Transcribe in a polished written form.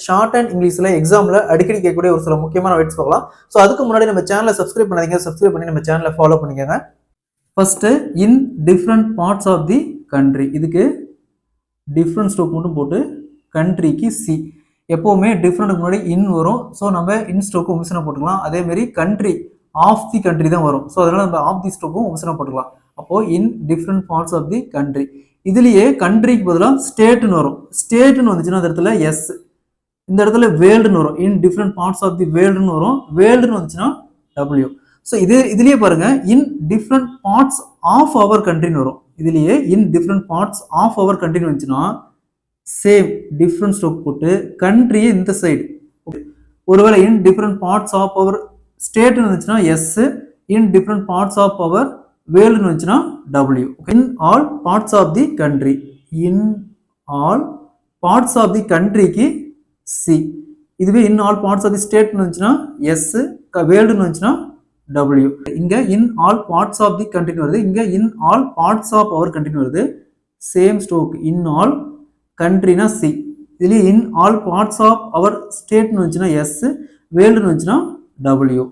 Short and இங்கிலீஷ்ல எக்ஸாம்ல அடிக்கடி கேட்கக்கூடிய ஒரு சில முக்கியமான வேர்ட்ஸ் பார்க்கலாம். ஸோ அதுக்கு முன்னாடி நம்ம சேனலை சப்ஸ்கிரைப் பண்ணாதீங்க, சப்ஸ்கிரைப் பண்ணி நம்ம சேனலை ஃபாலோ பண்ணிக்கோங்க. First in different parts of the country, இதுக்கு டிஃப்ரெண்ட் ஸ்டோக் மட்டும் போட்டு கண்ட்ரிக்கு சி. எப்போவுமே டிஃப்ரெண்ட்டுக்கு முன்னாடி இன் வரும். ஸோ நம்ம இன் ஸ்டோக்கும் ஒமிஷனாக போட்டுக்கலாம். அதேமாரி கண்ட்ரி ஆஃப் தி கண்ட்ரி தான் வரும். ஸோ அதனால நம்ம ஆஃப் தி ஸ்டோக்கும் ஒமிஷனாக போட்டுக்கலாம். அப்போ in different parts of the country. இதுலயே கண்ட்ரிக்கு பதிலாக ஸ்டேட்னு வரும். ஸ்டேட்னு வந்துச்சுன்னா அந்த இடத்துல எஸ், இந்த இடத்துல வேர்ல்டுன்னு வரும். In different parts of the வேர்ல்டுன்னு வரும். வேர்ல்டுன்னு வந்துச்சுன்னா டபிள்யூ. ஸோ இதுலயே பாருங்க, in different parts of our கண்ட்ரின்னு வரும். இதுலயே in different parts of our கண்ட்ரின்னு வந்துச்சுன்னா சேம் டிஃப்ரெண்ட் ஸ்டோக் போட்டு கண்ட்ரியை இந்த சைடு. ஒருவேளை in different parts of our ஸ்டேட்னு வந்துச்சுன்னா S, in different parts of our வேர்ல்டுன்னு வந்துச்சுன்னா W. In all parts of the country, in all parts of the கண்ட்ரிக்கு சி. இதுவே இன் ஆல் பார்ட்ஸ் ஆஃப் தி ஸ்டேட்னு வந்துச்சுன்னா எஸ், வேர்ல்டுன்னு வந்துச்சுன்னா டபிள்யூ. இங்க in all parts of the கண்ட்ரின்னு வருது, இங்க in all parts of our கண்ட்ரின்னு வருது. சேம் ஸ்டோக், இன் ஆல் கண்ட்ரினா சி. இதுலேயே in all parts of our ஸ்டேட்னு வந்துச்சுன்னா எஸ், வேர்ல்டுன்னு வந்துச்சுன்னா டபிள்யூ.